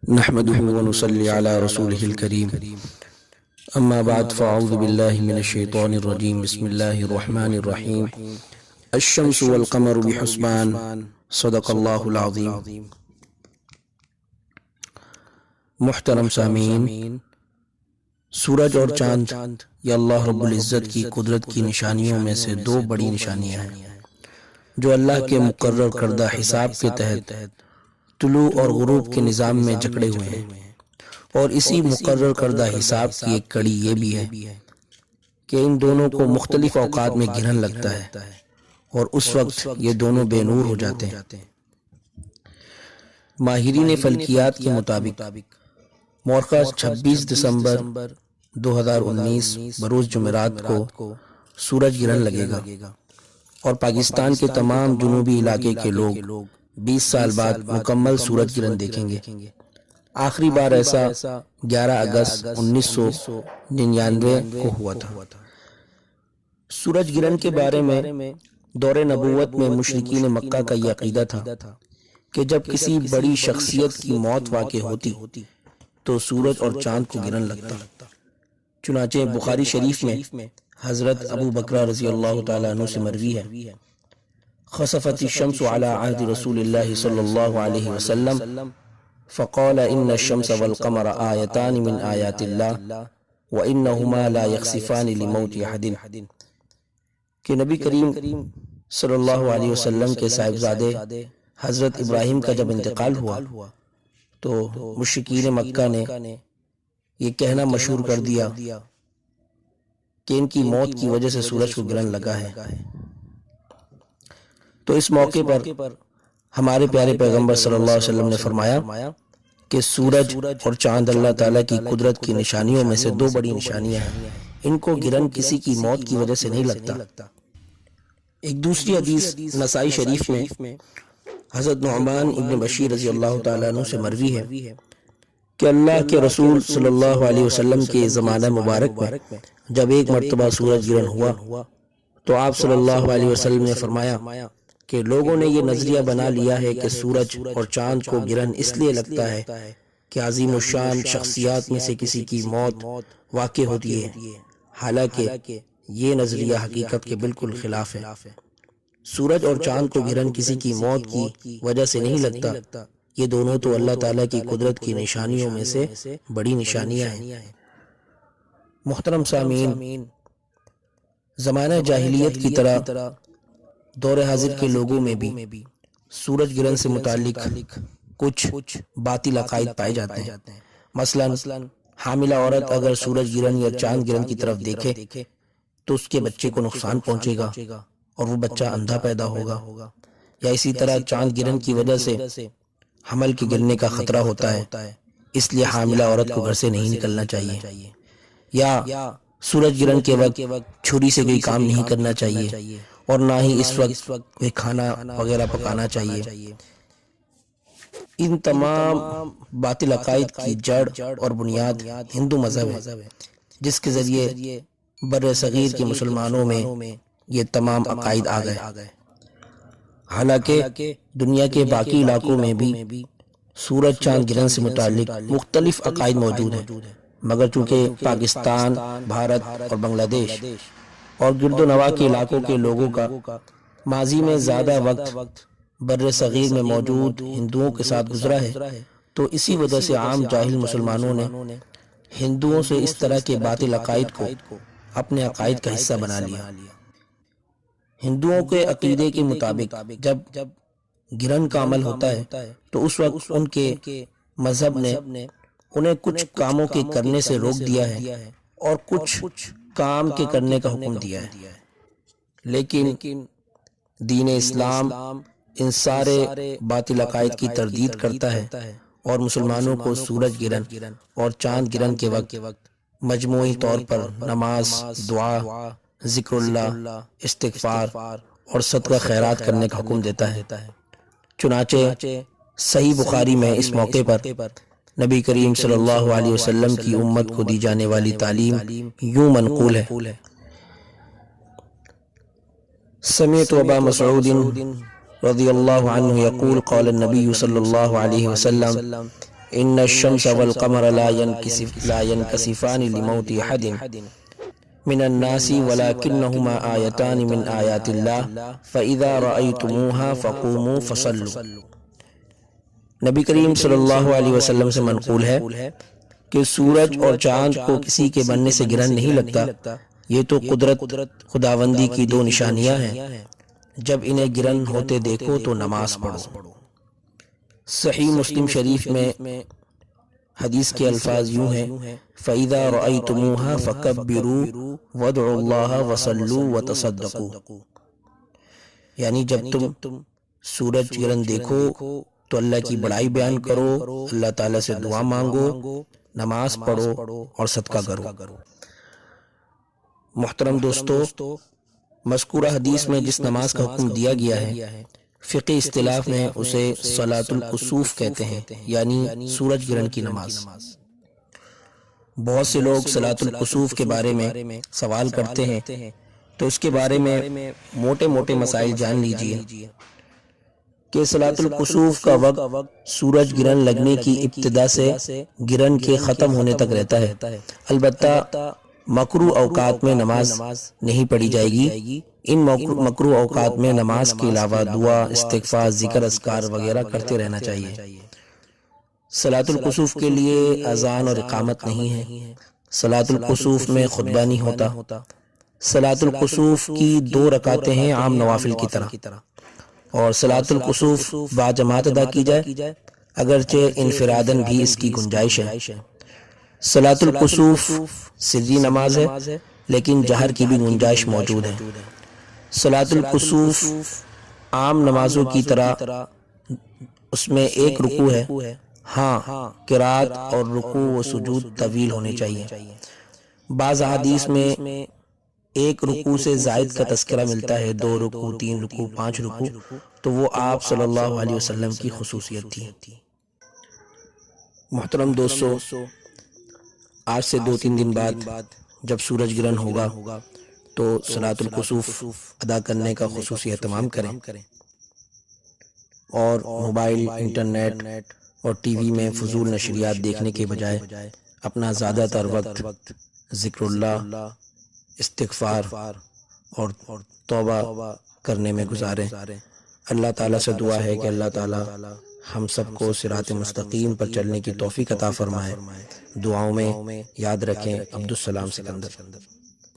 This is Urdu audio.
نحمده ونصلي على رسوله الكريم اما بعد فاعوذ بالله من الشيطان الرجيم بسم الله الرحمن الرحيم الشمس والقمر بحسبان صدق الله العظيم۔ محترم سامعین، سورج اور چاند یہ اللہ رب العزت کی قدرت کی نشانیوں میں سے دو بڑی نشانیاں ہیں جو اللہ کے مقرر کردہ حساب کے تحت طلوع اور غروب کے نظام میں جکڑے ہوئے ہیں، اور اسی مقرر کردہ حساب کی ایک کڑی یہ بھی ہے کہ ان دونوں کو مختلف اوقات میں گرہن لگتا ہے اور اس وقت یہ دونوں بے نور ہو جاتے ہیں۔ ماہرین فلکیات کے مطابق مورخہ 26 دسمبر 2019 بروز جمعرات کو سورج گرہن لگے گا اور پاکستان کے تمام جنوبی علاقے کے لوگ 20 سال بعد مکمل سورج گرہن دیکھیں گے۔ آخری بار ایسا 11 اگست 1999 کو ہوا تھا۔ سورج گرہن کے بارے میں دور نبوت میں مشرکین مکہ کا یہ عقیدہ تھا کہ جب کسی بڑی شخصیت کی موت واقع ہوتی تو سورج اور چاند کو گرہن لگتا۔ چنانچہ بخاری شریف میں حضرت ابو بکر رضی اللہ تعالیٰ عنہ سے مروی ہے، خسفت الشمس على عهد رسول الله صلی اللہ علیہ وسلم فقال ان الشمس والقمر آیتان من آیات اللہ وانہما لا یخسفان لموت احد، کہ نبی کریم صلی اللہ علیہ وسلم کے صاحبزادے حضرت ابراہیم کا جب انتقال ہوا تو مشرکین مکہ نے یہ کہنا مشہور کر دیا کہ ان کی موت کی وجہ سے سورج کو گرہن لگا ہے۔ تو اس موقع پر ہمارے پیارے پیغمبر صلی اللہ علیہ وسلم نے فرمایا کہ سورج اور چاند اللہ تعالیٰ کی قدرت کی نشانیوں میں سے دو بڑی نشانیاں ہیں، ان کو گرہن کسی کی موت کی وجہ سے نہیں لگتا۔ ایک دوسری حدیث نسائی شریف میں حضرت نعمان ابن بشیر رضی اللہ تعالیٰ عنہ سے مروی ہے کہ اللہ کے رسول صلی اللہ علیہ وسلم کے زمانہ مبارک میں جب ایک مرتبہ سورج گرہن ہوا تو آپ صلی اللہ علیہ وسلم نے فرمایا کہ لوگوں نے یہ نظریہ بنا لیا ہے کہ سورج اور چاند کو گرہن اس لیے لگتا ہے کہ عظیم الشان شخصیات میں سے کسی کی موت واقع ہوتی ہے، حالانکہ یہ نظریہ حقیقت کے بالکل خلاف ہے۔ سورج اور چاند کو گرہن کسی کی موت کی وجہ سے نہیں لگتا، یہ دونوں تو اللہ تعالیٰ کی قدرت کی نشانیوں میں سے بڑی نشانیاں ہیں۔ محترم سامعین، زمانہ جاہلیت کی طرح دور حاضر کے لوگوں میں بھی سورج گرہن سے متعلق کچھ باطل عقائد پائے جاتے ہیں۔ مثلا حاملہ عورت اگر سورج گرہن یا چاند گرہن کی طرف دیکھے تو اس کے بچے کو نقصان پہنچے گا اور وہ بچہ اندھا پیدا ہوگا، یا اسی طرح چاند گرہن کی وجہ سے حمل کے گرنے کا خطرہ ہوتا ہے، اس لیے حاملہ عورت کو گھر سے نہیں نکلنا چاہیے، یا سورج گرہن کے وقت چھری سے کوئی کام نہیں کرنا چاہیے اور نہ ہی اس وقت کوئی کھانا وغیرہ پکانا چاہیے۔ ان تمام باطل عقائد کی جڑ اور بنیاد ہندو مذہب ہے، جس کے ذریعے بر صغیر کے مسلمانوں میں یہ تمام عقائد آ گئے۔ حالانکہ دنیا کے باقی علاقوں میں بھی سورج چاند گرہن سے متعلق مختلف عقائد موجود ہیں، مگر چونکہ پاکستان، بھارت اور بنگلہ دیش اور گرد و نواح کے علاقوں کے لوگوں کا ماضی میں زیادہ وقت بر صغیر میں موجود ہندوؤں کے ساتھ گزرا ہے، تو اسی وجہ سے عام جاہل مسلمانوں نے ہندوؤں سے اس طرح کے باطل عقائد کو اپنے عقائد کا حصہ بنا لیا۔ ہندوؤں کے عقیدے کے مطابق جب گرہن کا عمل ہوتا ہے تو اس وقت ان کے مذہب نے انہیں کچھ کاموں کے کرنے سے روک دیا ہے اور کچھ کام کے کرنے کا حکم دیا ہے، لیکن دین اسلام ان سارے باطل عقائد کی تردید کرتا ہے اور مسلمانوں کو سورج گرہن اور چاند گرہن کے وقت مجموعی طور پر نماز، دعا، ذکر اللہ، استغفار اور صدقہ خیرات کرنے کا حکم دیتا ہے۔ چنانچہ صحیح بخاری میں اس موقع پر نبی کریم صلی اللہ علیہ وسلم کی امت کو دی جانے والی تعلیم یوں منقول ہے: سمعت ابا مسعود رضی اللہ عنہ یقول قال النبی صلی اللہ علیہ وسلم ان الشمس والقمر لا ينكسفان لموت احد من الناس ولكنهما آیتان من آیات اللہ فإذا رأيتموها فقوموا فصلوا۔ نبی کریم صلی اللہ علیہ وسلم سے منقول ہے کہ سورج اور چاند کو کسی کے بننے سے گرہن نہیں لگتا، یہ تو قدرت خداوندی کی دو نشانیاں ہیں، جب انہیں گرہن ہوتے دیکھو تو نماز پڑھو۔ صحیح مسلم شریف میں حدیث کے الفاظ یوں ہیں فَإِذَا رَأَيْتُمُوهَا فَكَبِّرُوا وَادْعُوا اللَّهَ وَصَلُّوا وَتَصَدَّقُوا، یعنی جب تم سورج گرہن دیکھو تو اللہ کی بڑائی بیان کرو، اللہ تعالیٰ سے دعا مانگو، نماز پڑھو اور صدقہ کرو۔ محترم دوستو، مذکورہ حدیث میں جس نماز کا حکم دیا گیا ہے فقہی اصطلاح میں اسے صلاۃ الکسوف کہتے ہیں، یعنی سورج گرہن کی نماز۔ بہت سے لوگ صلاۃ الکسوف کے بارے میں سوال کرتے ہیں، تو اس کے بارے میں موٹے موٹے مسائل جان لیجئے کہ صلاۃ الکسوف کا وقت سورج گرہن لگنے کی ابتدا سے گرہن کے ختم ہونے تک رہتا ہے۔ البتہ مکروہ اوقات میں نماز نہیں پڑھی جائے گی۔ ان مکروہ اوقات میں نماز کے علاوہ دعا، استغفار، ذکر، اذکار وغیرہ کرتے رہنا چاہیے۔ صلاۃ الکسوف کے لیے اذان اور اقامت نہیں ہے، صلاۃ الکسوف میں خطبہ نہیں ہوتا۔ صلاۃ الکسوف کی 2 رکعتیں ہیں عام نوافل کی طرح، اور صلاۃ الکسوف باجماعت ادا کی جائے، اگرچہ انفراداً بھی اس کی گنجائش ہے۔ صلاۃ الکسوف سری نماز ہے، لیکن جہر کی بھی گنجائش موجود ہے۔ صلاۃ الکسوف عام نمازوں کی طرح اس میں ایک رکوع ہے، ہاں قرات اور رکوع و سجود طویل ہونے چاہیے۔ بعض احادیث میں ایک رکوع سے زائد کا تذکرہ ملتا ہے، 2 رکوع، 3 رکوع، 5 رکوع، تو وہ آپ صلی اللہ علیہ وسلم کی خصوصیت تھی۔ محترم دوستو، آج سے 2-3 دن بعد جب سورج گرہن ہوگا تو صلاۃ الکسوف ادا کرنے کا خصوصی اہتمام کریں، اور موبائل، انٹرنیٹ اور ٹی وی میں فضول نشریات دیکھنے کے بجائے اپنا زیادہ تر وقت ذکر اللہ، استغفار اور توبہ کرنے میں گزاریں۔ اللہ تعالیٰ سے دعا ہے کہ اللہ تعالیٰ ہم سب کو صراط مستقیم پر چلنے کی توفیق عطا فرمائے۔ دعاؤں میں یاد رکھیں عبدالسلام سکندر۔